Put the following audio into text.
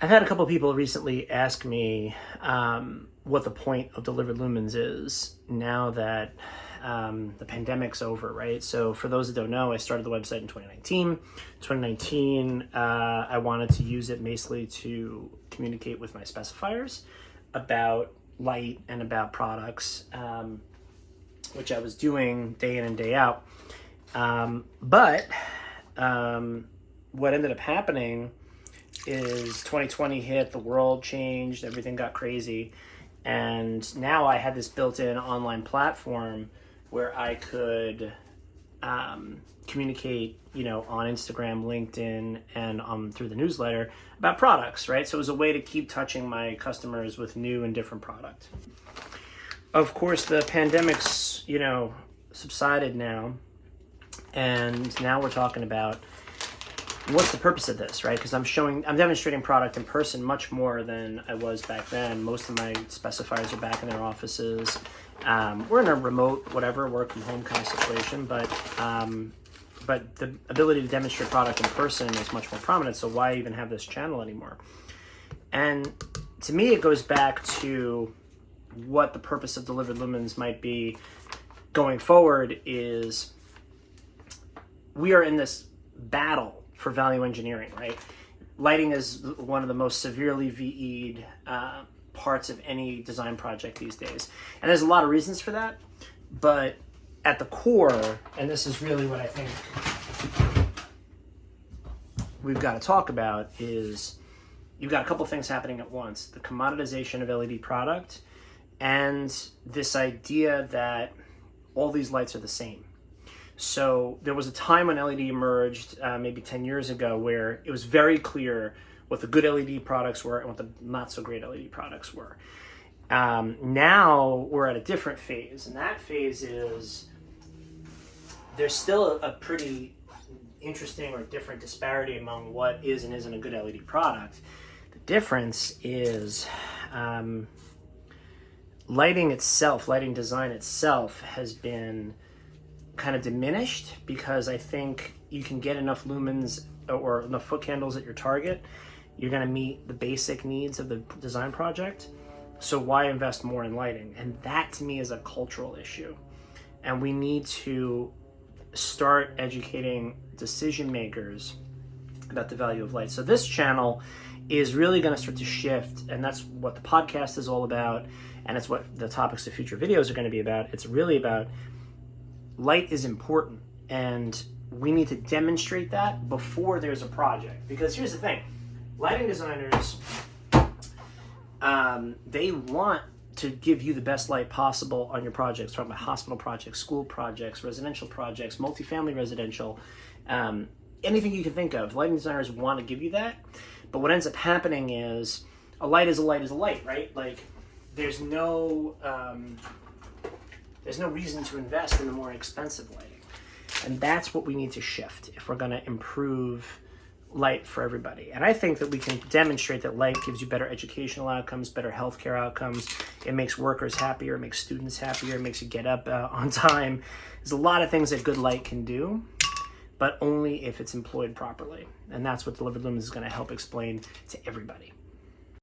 I've had a couple people recently ask me what the point of delivered lumens is now that the pandemic's over, right? So for those that don't know, I started the website in 2019. 2019, I wanted to use it basically to communicate with my specifiers about light and about products, which I was doing day in and day out. But what ended up happening is 2020 hit, the world changed, everything got crazy. And now I had this built-in online platform where I could communicate, on Instagram, LinkedIn, and through the newsletter about products, right? So it was a way to keep touching my customers with new and different product. Of course, the pandemic's, subsided now. And now we're talking about what's the purpose of this, right? Because I'm demonstrating product in person much more than I was back then. Most of my specifiers are back in their offices. We're in a remote, work from home kind of situation, but the ability to demonstrate product in person is much more prominent. So why even have this channel anymore? And to me, it goes back to what the purpose of delivered lumens might be going forward. Is we are in this battle for value engineering, right? Lighting is one of the most severely VE'd parts of any design project these days. And there's a lot of reasons for that, but at the core, and this is really what I think we've got to talk about, is you've got a couple things happening at once. The commoditization of LED product and this idea that all these lights are the same. So there was a time when LED emerged, maybe 10 years ago, where it was very clear what the good LED products were and what the not so great LED products were. Now we're at a different phase, and that phase is there's still a pretty interesting or different disparity among what is and isn't a good LED product. The difference is lighting design itself has been kind of diminished, because I think you can get enough lumens or enough foot candles at your target, you're going to meet the basic needs of the design project. So why invest more in lighting? And that to me is a cultural issue. And we need to start educating decision makers about the value of light. So this channel is really going to start to shift, and that's what the podcast is all about, and it's what the topics of future videos are going to be about. It's really about light is important, and we need to demonstrate that before there's a project. Because here's the thing, lighting designers, they want to give you the best light possible on your projects. Talking about hospital projects, school projects, residential projects, multifamily residential, anything you can think of. Lighting designers want to give you that, but what ends up happening is a light is a light is a light, right? Like there's no reason to invest in the more expensive lighting. And that's what we need to shift if we're going to improve light for everybody. And I think that we can demonstrate that light gives you better educational outcomes, better healthcare outcomes. It makes workers happier, it makes students happier, it makes you get up on time. There's a lot of things that good light can do, but only if it's employed properly. And that's what Delivered Lumens is going to help explain to everybody.